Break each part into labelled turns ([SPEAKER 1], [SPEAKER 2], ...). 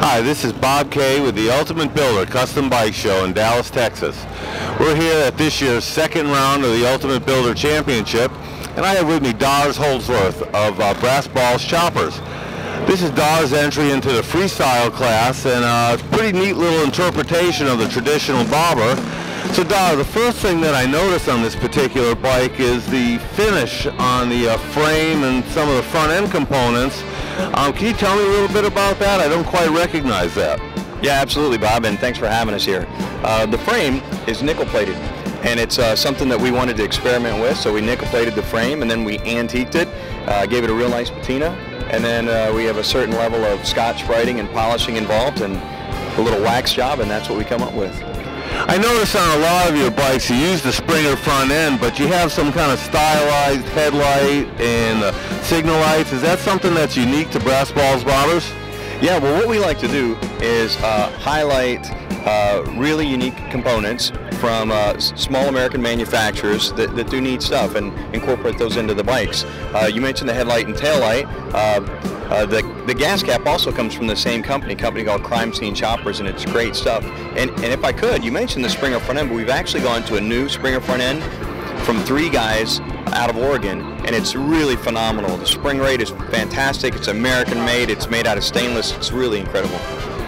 [SPEAKER 1] Hi, this is Bob Kay with the Ultimate Builder Custom Bike Show in Dallas, Texas. We're here at this year's second round of the Ultimate Builder Championship, and I have with me Dars Holdsworth of Brass Balls Choppers. This is Dars' entry into the freestyle class, and it's a pretty neat little interpretation of the traditional bobber. So Dar, the first thing that I noticed on this particular bike is the finish on the frame and some of the front end components. Can you tell me a little bit about that? I don't quite recognize that.
[SPEAKER 2] Yeah, absolutely, Bob, and thanks for having us here. The frame is nickel plated, and it's something that we wanted to experiment with, so we nickel plated the frame and then we antiqued it, gave it a real nice patina, and then we have a certain level of Scotch-Briting and polishing involved and a little wax job, and that's what we come up with.
[SPEAKER 1] I notice on a lot of your bikes you use the Springer front end, but you have some kind of stylized headlight and signal lights. Is that something that's unique to Brass Balls bobbers?
[SPEAKER 2] Yeah, well, what we like to do is highlight really unique components from small American manufacturers that do neat stuff and incorporate those into the bikes. You mentioned the headlight and tail light. The gas cap also comes from the same company called Crime Scene Choppers, and it's great stuff. And if I could, you mentioned the Springer front end, but we've actually gone to a new Springer front end from 3 guys out of Oregon, and it's really phenomenal. The spring rate is fantastic. It's American made. It's made out of stainless. It's really incredible.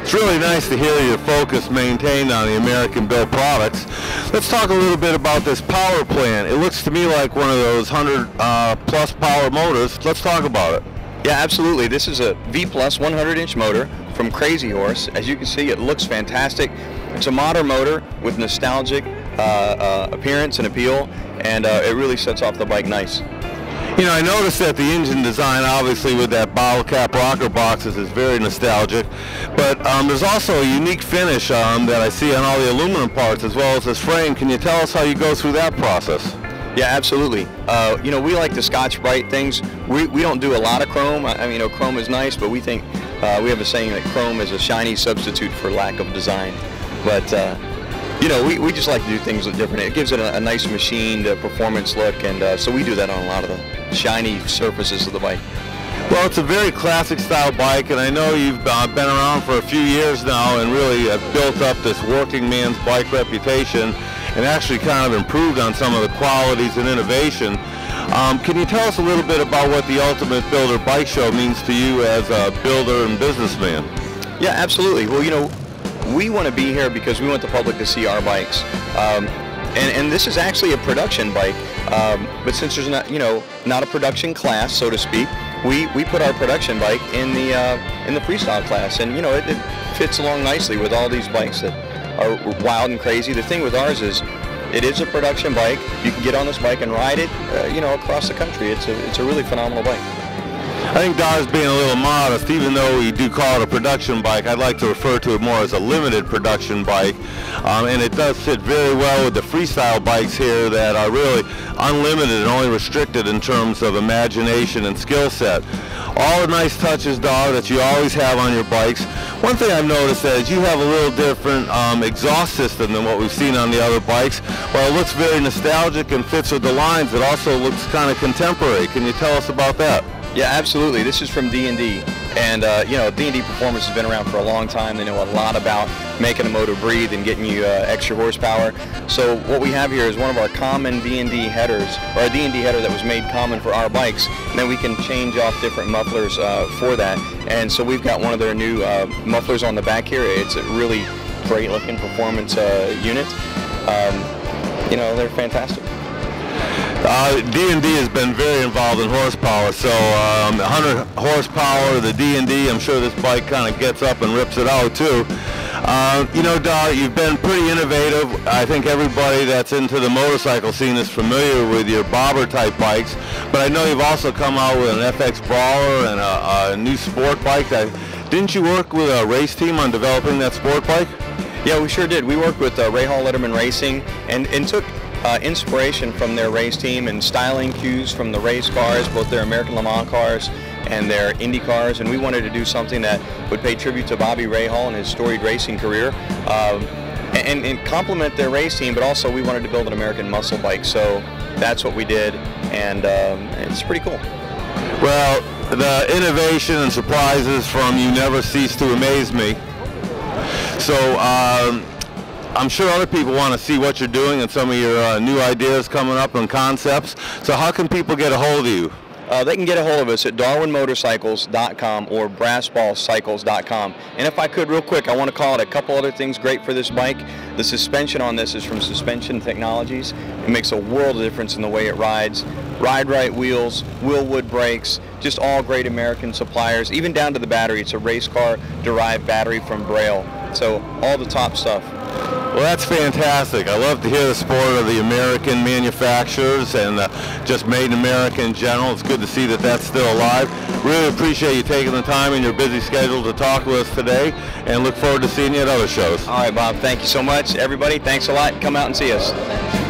[SPEAKER 1] It's really nice to hear your focus maintained on the American-built products. Let's talk a little bit about this power plant. It looks to me like one of those 100-plus power motors. Let's talk about it.
[SPEAKER 2] Yeah, absolutely. This is a V-Plus 100-inch motor from Crazy Horse. As you can see, it looks fantastic. It's a modern motor with nostalgic appearance and appeal, and it really sets off the bike nice.
[SPEAKER 1] You know, I noticed that the engine design, obviously with that bottle cap rocker boxes, is very nostalgic, but there's also a unique finish that I see on all the aluminum parts as well as this frame. Can you tell us how you go through that process?
[SPEAKER 2] Yeah, absolutely. You know, we like the Scotch-Brite things. We don't do a lot of chrome. I mean, you know, chrome is nice, but we think, we have a saying that chrome is a shiny substitute for lack of design. But, you know, we just like to do things different. It gives it a nice machined performance look, and so we do that on a lot of the shiny surfaces of the bike.
[SPEAKER 1] Well, it's a very classic style bike, and I know you've been around for a few years now and really have built up this working man's bike reputation and actually kind of improved on some of the qualities and innovation. Can you tell us a little bit about what the Ultimate Builder Bike Show means to you as a builder and businessman?
[SPEAKER 2] Yeah, absolutely. Well, you know, we want to be here because we want the public to see our bikes. And this is actually a production bike, but since there's not a production class, so to speak, we put our production bike in the freestyle class, and you know it fits along nicely with all these bikes that are wild and crazy. The thing with ours is it is a production bike. You can get on this bike and ride it, you know, across the country. It's a really phenomenal bike.
[SPEAKER 1] I think Dar's being a little modest. Even though we do call it a production bike, I'd like to refer to it more as a limited production bike. And it does fit very well with the freestyle bikes here that are really unlimited and only restricted in terms of imagination and skill set. All the nice touches, Dar, that you always have on your bikes. One thing I've noticed is you have a little different exhaust system than what we've seen on the other bikes. While it looks very nostalgic and fits with the lines, it also looks kind of contemporary. Can you tell us about that?
[SPEAKER 2] Yeah, absolutely. This is from D&D, and you know, D&D Performance has been around for a long time. They know a lot about making a motor breathe and getting you extra horsepower. So what we have here is one of our common D&D headers, or a D&D header that was made common for our bikes, and then we can change off different mufflers for that. And so we've got one of their new mufflers on the back here. It's a really great looking performance unit. You know, they're fantastic.
[SPEAKER 1] D&D has been very involved in horsepower, so 100 horsepower, the D&D, I'm sure this bike kind of gets up and rips it out too. You know, Dar, you've been pretty innovative. I think everybody that's into the motorcycle scene is familiar with your bobber type bikes, but I know you've also come out with an FX Brawler and a new sport bike. Didn't you work with a race team on developing that sport bike?
[SPEAKER 2] Yeah, we sure did. We worked with Rahal Letterman Racing and took inspiration from their race team and styling cues from the race cars, both their American Le Mans cars and their Indy cars, and we wanted to do something that would pay tribute to Bobby Rahal and his storied racing career and complement their race team, but also we wanted to build an American muscle bike, so that's what we did, and it's pretty cool.
[SPEAKER 1] Well, the innovation and surprises from you never cease to amaze me. So I'm sure other people want to see what you're doing and some of your new ideas coming up and concepts. So how can people get a hold of you?
[SPEAKER 2] They can get a hold of us at darwinmotorcycles.com or brassballcycles.com. And if I could, real quick, I want to call out a couple other things great for this bike. The suspension on this is from Suspension Technologies. It makes a world of difference in the way it rides. Ride Right wheels, Willwood brakes, just all great American suppliers, even down to the battery. It's a race car derived battery from Braille. So all the top stuff.
[SPEAKER 1] Well, that's fantastic. I love to hear the support of the American manufacturers and just made in America in general. It's good to see that that's still alive. Really appreciate you taking the time in your busy schedule to talk with us today, and look forward to seeing you at other shows.
[SPEAKER 2] All right, Bob. Thank you so much. Everybody, thanks a lot. Come out and see us.